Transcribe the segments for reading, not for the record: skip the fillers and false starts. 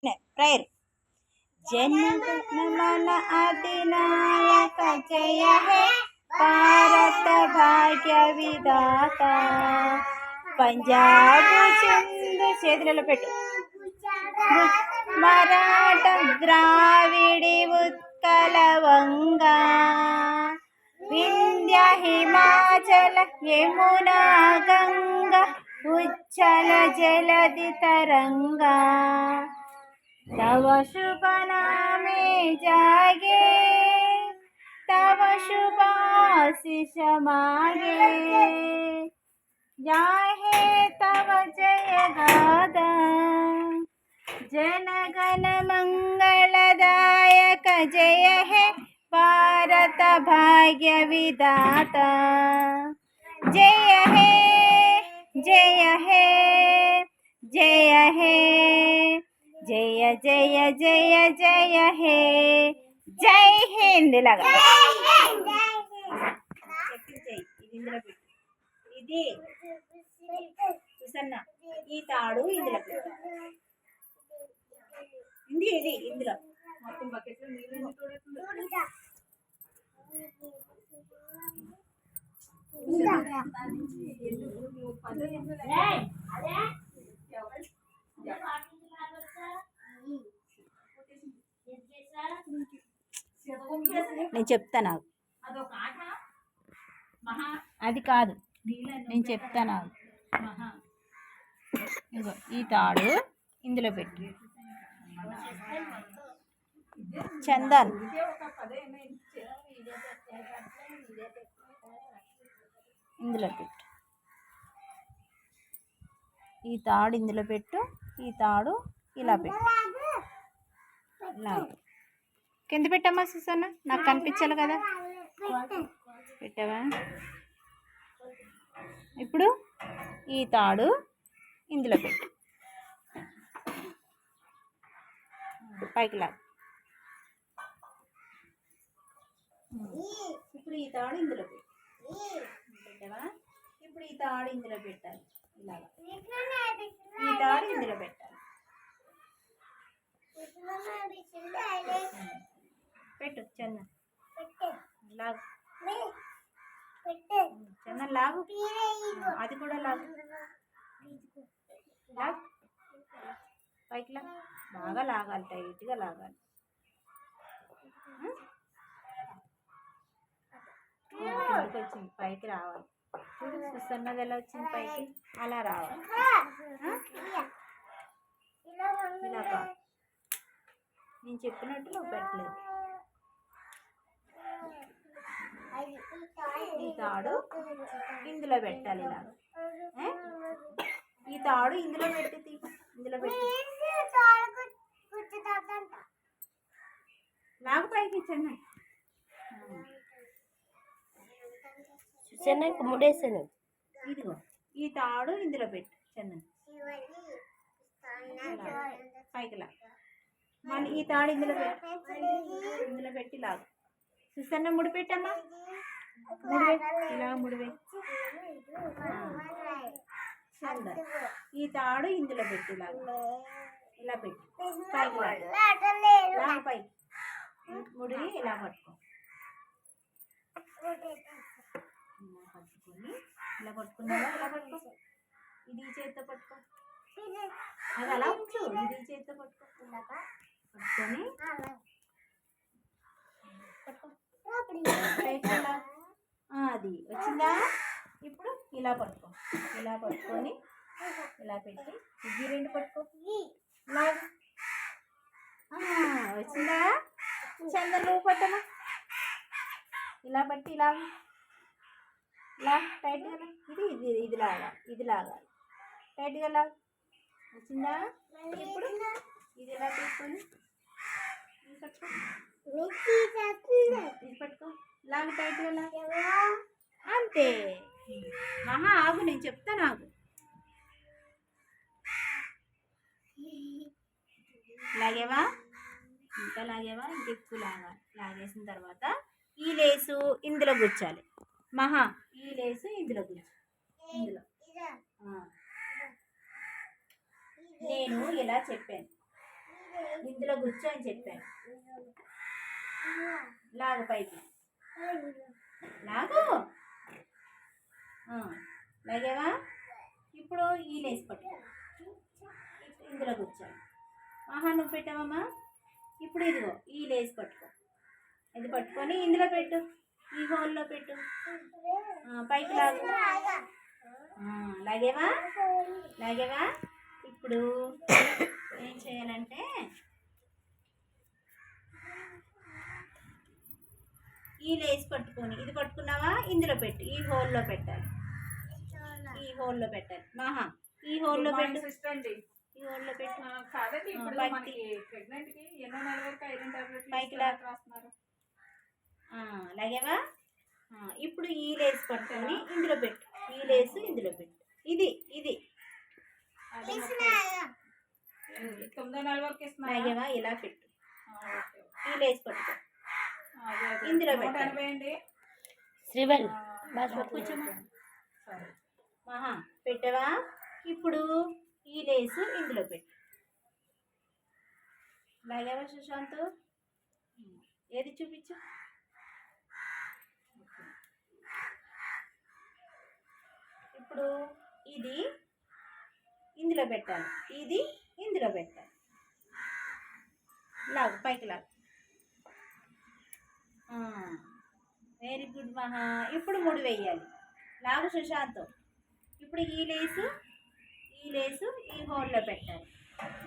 Prayer. जनगण अधिनायक जय है भारत भाग्य विधाता पंजाब सिंध చేతులలో పెట్టు మరాఠ ద్రావిడి ఉత్కల వంగా వింధ్య హిమాచల యమునా గంగా ఉజ్జల జలధి तरंगा तव शुभ नामे जागे तव शुभाशिष मागे जाहे तव जय गादा जनगण मंगलदायक जय है भारत भाग्य विधाता जय है जय है जय है जय जय जय जय हे जय हिंद लगा ఇది చూసన్నా ఈ తాడు ఇందులో ఇది ఇందులో మొత్తం బకెట్లో నీళ్ళు నేను చెప్తాను అది కాదు నేను చెప్తాను ఇగో ఈ తాడు ఇందులో పెట్టు చందన్ ఇందులో పెట్టు ఈ తాడు ఇందులో పెట్టు ఈ తాడు ఇలా పెట్టు ఇలా కింద పెట్టమ్మా సుసన్న నాకు కనిపించాలి కదా పెట్టావా ఇప్పుడు ఈ తాడు ఇందులో పెట్టు పైకి లా ఇప్పుడు ఈ తాడు ఇందులో పెట్టావా ఇప్పుడు ఈ తాడు ఇందులో పెట్టాలి ఇలాగా ఈ తాడు ఇందులో పెట్టాలి పెట్టు చందన్ లాగు చందన్ లాగు అది కూడా లాగు లాగు పైకి లా బాగా లాగాలి టైట్గా లాగాలి వచ్చింది పైకి రావాలి చూడు చూస్తున్నది ఎలా వచ్చింది పైకి అలా రావాలి ఇలా కాదు నేను చెప్పినట్టు నువ్వు పెట్టలేదు ఈ తాడు ఇందులో పెట్టాలి ఇలా ఈ తాడు ఇందులో పెట్టి ఇందులో పెట్టి లాగు పైకి చెన్న చెన్నైకి ముడేసాను ఇదిగో ఈ తాడు ఇందులో పెట్టు చెన్న పైకి లా మళ్ళీ ఈ తాడు ఇందులో పెట్టి లాగు చూసన్న ముడిపెట్టమ్మా ముడివే ఇలా ముడివే ఈ తాడు ఇందులో పెట్టి లాగు ఇలా పెట్టి పైకి లాగు పైకి ముడివి ఇలా పట్టుకో పట్టుకొని ఇలా పట్టుకున్నావా ఇలా పట్టుకో ఇది చేతితో పట్టుకో అది అలా ఉంచు ఇది చేతితో పట్టుకో పట్టుకొని అది వచ్చిందా ఇప్పుడు ఇలా పట్టుకో ఇలా పట్టుకొని ఇలా పెట్టి ఇవి రెండు పట్టుకో వచ్చిందా చందన్ నువ్వు పట్టమా ఇలా పట్టి ఇలా టైట్గా ఇది లాగాలి టైట్గా లాగా వచ్చిందా ఇప్పుడు ఇది ఎలా తీసుకొని ఇది పట్టుకో లాగా టైట్గా లాగా అంతే మహా ఆగు నేను చెప్తాను ఆగు లాగేవా ఇంకా లాగేవా ఇంకెక్కువ లాగేసిన తర్వాత ఈ లేసు ఇందులో గుచ్చాలి మహా ఈ లేసు ఇందులో గుచ్చు ఇందులో నేను ఇలా చెప్పాను కూర్చో అని చెప్పాను. లాగు పైకి లాగు. లాగేవా? ఇప్పుడు ఈ లేసి పట్టుకో, ఇందులో కూర్చోాలి. నువ్వు పెట్టావమ్మా. ఇప్పుడు ఇదిగో ఈ లేసి పట్టుకో, ఇది పట్టుకొని ఇందులో పెట్టు, ఈ హోల్లో పెట్టు, పైకి లాగు. లాగేవా? లాగేవా? ఇప్పుడు ఏం చేయాలంటే ఈ లేసి పట్టుకొని ఇది పట్టుకున్నావా, ఇందులో పెట్టు, ఈ హోల్లో పెట్టాలి, ఈ హోల్లో పెట్టాలి. ఈ హోల్లో పెట్టు, ఈ హోల్లో పెట్టు. పైకి రాస్తున్నారు. లాగేవా? ఇప్పుడు ఈ లేసి పట్టుకొని ఇందులో పెట్టు, ఈ లేసు ఇందులో పెట్టు. ఇది ఇది లాగేవా? ఇలా పెట్టు, ఈ లేసి పట్టుకో, ఇందులో పెట్టండి. పెట్టవా? ఇప్పుడు ఈ లేసు ఇందులో పెట్టు. లాగేవా సుశాంత్? ఏది చూపించు. ఇప్పుడు ఇది ఇందులో పెట్టాలి, ఇది ఇందులో పెట్టాలి. లాగు, పైకి లాగు. వెరీ గుడ్ మహా. ఇప్పుడు ముడి వేయాలి. లాగు సుశాంత్. ఇప్పుడు ఈ లేసు ఈ హోల్లో పెట్టాలి,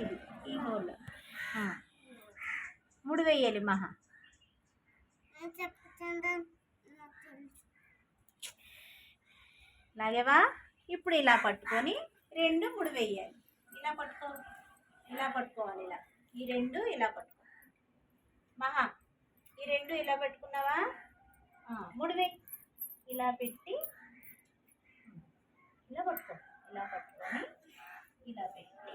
ఇది ఈ హోల్లో ముడి వేయాలి మహా. లాగేవా? ఇప్పుడు ఇలా పట్టుకొని రెండు ముడి వేయాలి. ఇలా పట్టుకోవాలి, ఇలా ఈ రెండు ఇలా పట్టుకో మహా. ఈ రెండు ఇలా పెట్టుకున్నావా? ముడివే ఇలా పెట్టి ఇలా పట్టుకో, ఇలా పట్టుకొని ఇలా పెట్టి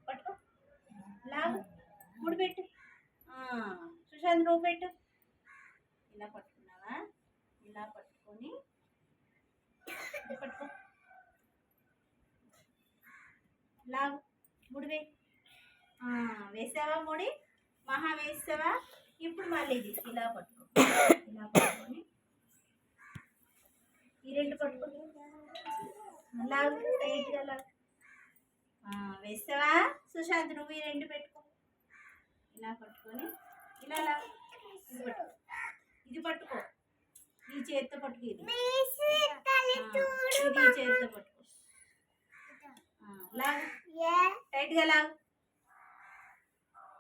పట్టుకో, లాగు, ముడి పెట్టు. సుశాంత్ నువ్వు పెట్టు. ఇలా పట్టుకున్నావా? ఇలా పట్టుకొని పట్టుకో, లాగు, ముడివే. వేసావా ముడి మహా? వేసావా? ఇప్పుడు మళ్ళీ ఇది ఇలా పట్టుకో, ఇలా పట్టుకొని ఈ రెండు పట్టుకో, లాగు, టైట్గా లాగు. వేసావా సుశాంత్? నువ్వు ఈ రెండు పెట్టుకో, ఇలా పట్టుకొని ఇలా లాగు. ఇది పట్టుకో, ఈ చేతితో పట్టుకో, ఇది ఈ చేతితో పట్టుకో, లాగు, టైట్గా లాగు,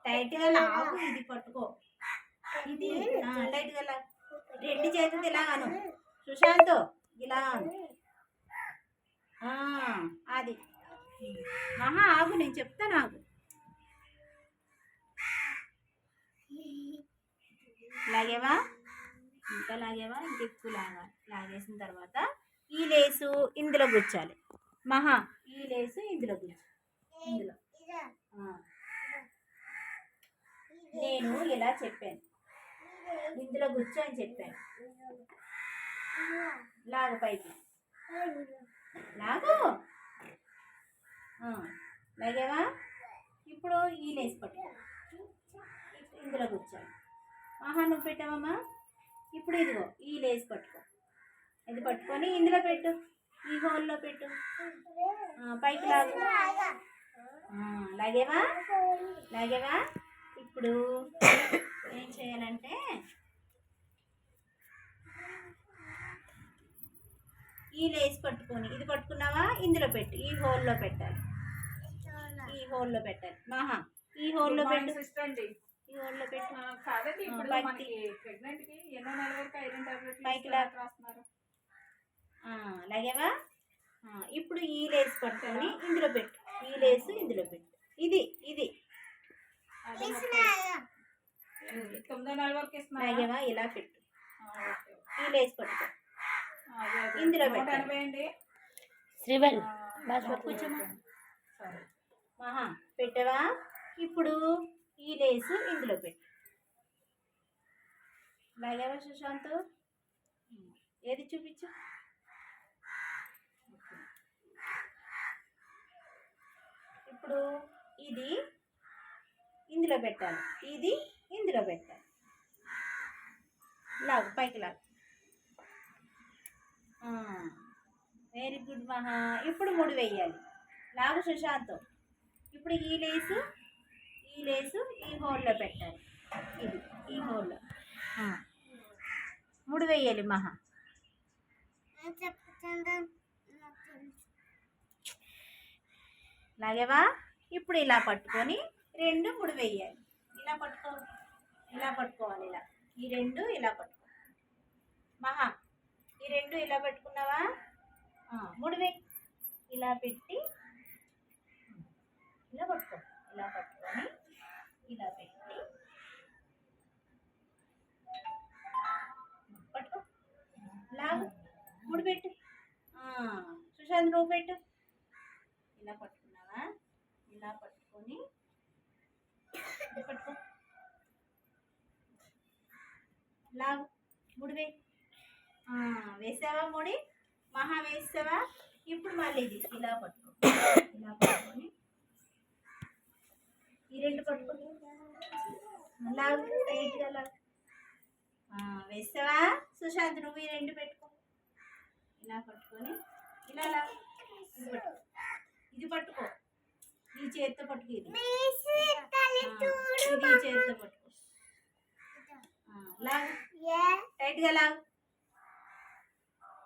టైట్గా లాగు. ఇది పట్టుకో, ఇది టైట్గా లాగు. రెండు చేతులు ఇలా అను సుశాంత్, ఇలా అను. అది మహా ఆగు, నేను చెప్తాను, ఆగు. లాగేవా? ఇంకా లాగేవా? ఇంకెక్కువ లాగాలి. లాగేసిన తర్వాత ఈ లేసు ఇందులో గుచ్చాలి మహా. ఈ లేసు ఇందులో గుచ్చు, ఇందులో. నేను ఇలా చెప్పాను, ఇందులో గుచ్చు అని చెప్పాను. లాగు, పైకి లాగు. లాగేవా? ఇప్పుడు ఈ లేసి పట్టుకో, ఇందులో కూర్చోాలి. నువ్వు పెట్టావమ్మా. ఇప్పుడు ఇదిగో ఈ లేసి పట్టుకో, ఇది పట్టుకొని ఇందులో పెట్టు, ఈ హోల్లో పెట్టు, పైకి లాగు. లాగేవా? లాగేవా? ఇప్పుడు ఏం చేయాలంటే ఈ లేసి పట్టుకొని ఇది పట్టుకున్నావా, ఇందులో పెట్టు, ఈ హోల్లో పెట్టాలి, ఈ హోల్లో పెట్టాలి మహా. ఈ హోల్లో పెట్టు, ఈ హోల్లో పెట్టు. పైకి రాస్తున్నారు. లాగేవా? ఇప్పుడు ఈ లేసి పట్టుకొని ఇందులో పెట్టు, ఈ లేసు ఇందులో పెట్టు. ఇది ఇది లాగేవా? ఇలా పెట్టు, ఈ లేసి పట్టుకో, ఇందులో పెట్టండి. మహా పెట్టవా? ఇప్పుడు ఈ లేసు ఇందులో పెట్టు. లాగేవా సుశాంత్? ఏది చూపించు. ఇప్పుడు ఇది ఇందులో పెట్టాలి, ఇది ఇందులో పెట్టాలి. లాగు, పైకి లాగు. వెరీ గుడ్ మహా. ఇప్పుడు ముడి వేయాలి. లాగు సుశాంత్. ఇప్పుడు ఈ లేసు ఈ హోల్లో పెట్టాలి. ఇది ఈ హోల్లో ముడి వేయాలి మహా. లాగేవా? ఇప్పుడు ఇలా పట్టుకొని రెండు ముడి వేయాలి. ఇలా పట్టుకోవాలి. ఇలా ఈ రెండు ఇలా పట్టుకో మహా. ఈ రెండు ఇలా పెట్టుకున్నావా? ముడి వేయి. ఇలా పెట్టి ఇలా పట్టుకో. ఇలా పట్టుకొని ఇలా పెట్టి పట్టుకో. లాగు, ముడి పెట్టు. సుశాంత్ నువ్వు పెట్టు. ఇలా పట్టుకున్నావా? ఇలా పట్టుకొని పట్టుకో. లాగు, ముడి వేయి. వేసావా ముడి? మహా వేసావా? ఇప్పుడు మళ్ళీ ఇది ఇలా పట్టుకో. ఇలా పట్టుకొని ఈ రెండు పట్టుకో. లాగు, టైట్గా లాగు. వేసావా సుశాంత్? నువ్వు ఈ రెండు పెట్టుకో. ఇలా పట్టుకొని ఇలా లాగు. ఇది పట్టుకో. ఈ చేతితో పట్టుకో. ఇది ఈ చేతితో పట్టుకో. లాగు, టైట్గా లాగు.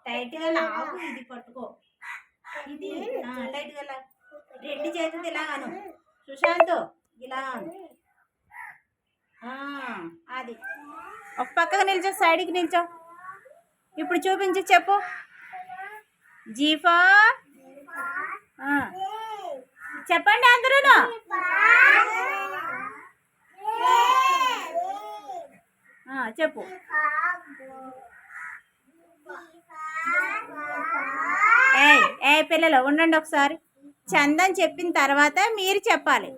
టైట్గా లాగు. ఇది పట్టుకో. ఇది టైట్గా లాగు. రెండు చేతులు ఇలా అను సుశాంత్. ఇలా అను. అది ఒక పక్కగా నిల్చో, సైడ్కి నిల్చో. ఇప్పుడు చూపించి చెప్పు. జీఫా చెప్పండి అందరూ. చెప్పు. పిల్లలు ఉండండి ఒకసారి. చందన్ చెప్పిన తర్వాత మీరు చెప్పాలి.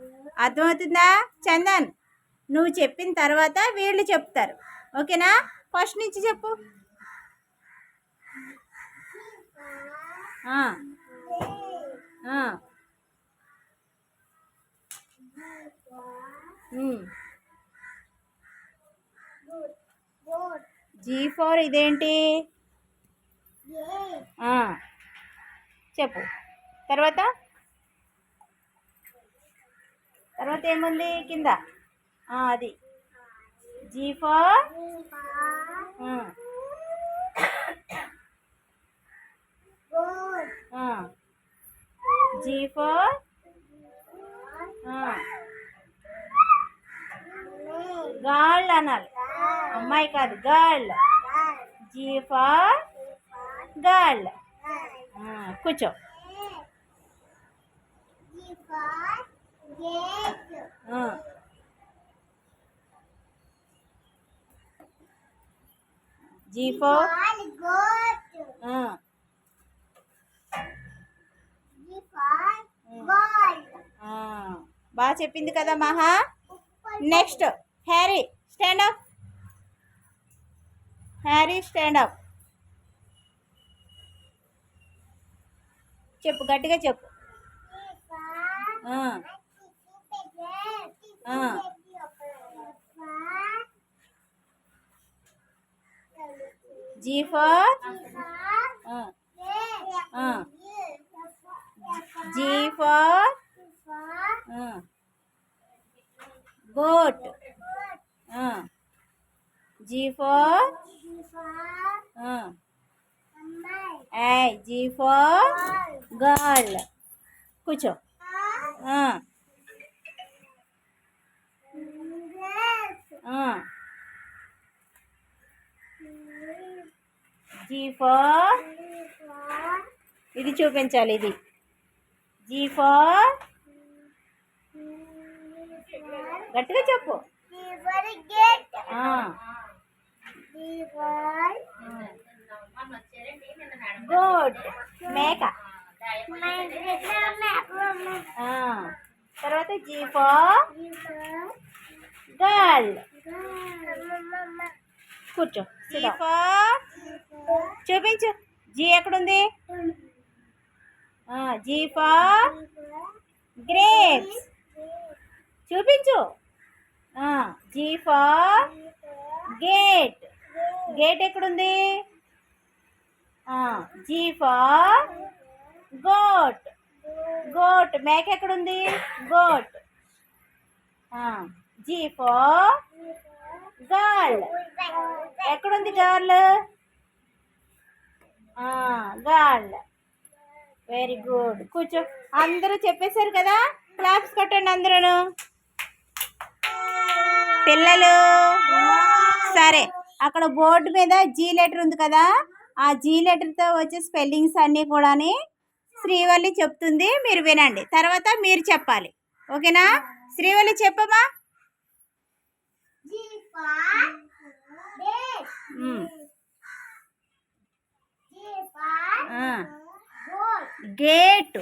అర్థమవుతుందా? చందన్ నువ్వు చెప్పిన తర్వాత వీళ్ళు చెప్తారు. ఓకేనా? ఫస్ట్ నుంచి చెప్పు. G4 ఇదేంటి? చెప్పు. తర్వాత ఏముంది కింద? అది G4 G4 గర్ల్ అనాలి. అమ్మాయి కాదు, గర్ల్. G4 girl. కూర్చో. G4 బాగా చెప్పింది కదా మహా. Next Harry stand up. Harry stand up. చెప్పు, గట్టిగా చెప్పు. G4 G4 goat. G4 G4 girl. కూర్చో. G4 ఇది చూపించాలి. ఇది G4 గట్టిగా చెప్పు. గుడ్. మేక. తర్వాత G4 గర్ల్. కూర్చో. G4 చూపించు. G ఎక్కడుంది? G4 grapes. చూపించు. G for gate. గేట్ ఎక్కడుంది? G for goat. గోట్. మేక ఎక్కడుంది? గోట్. G for girl. ఎక్కడుంది గర్ల్? గర్ల్. Very good. కూర్చో. అందరూ చెప్పేశారు కదా, క్లాప్స్ కొట్టండి అందరూ. పిల్లలు సరే, అక్కడ బోర్డు మీద జీ లెటర్ ఉంది కదా, ఆ జీ లెటర్తో వచ్చే స్పెల్లింగ్స్ అన్నీ కూడా శ్రీవల్లి చెప్తుంది, మీరు వినండి. తర్వాత మీరు చెప్పాలి. ఓకేనా? శ్రీవల్లి చెప్పమ్మా. గేట్.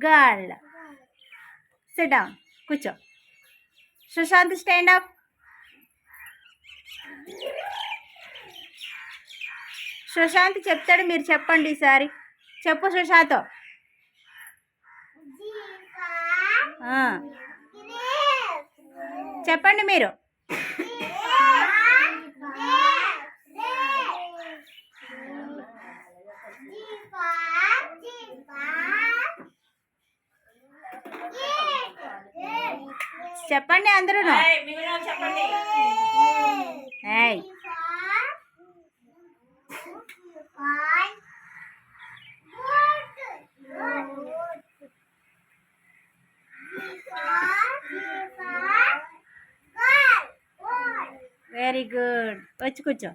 గర్ల్. SIT down. కూర్చో. Sushant stand up. సుశాంత్ చెప్తాడు, మీరు చెప్పండి ఈసారి. చెప్పు సుశాంత్. చెప్పండి మీరు. చెప్పండి అందరూ. Very good. వచ్చి కూర్చో.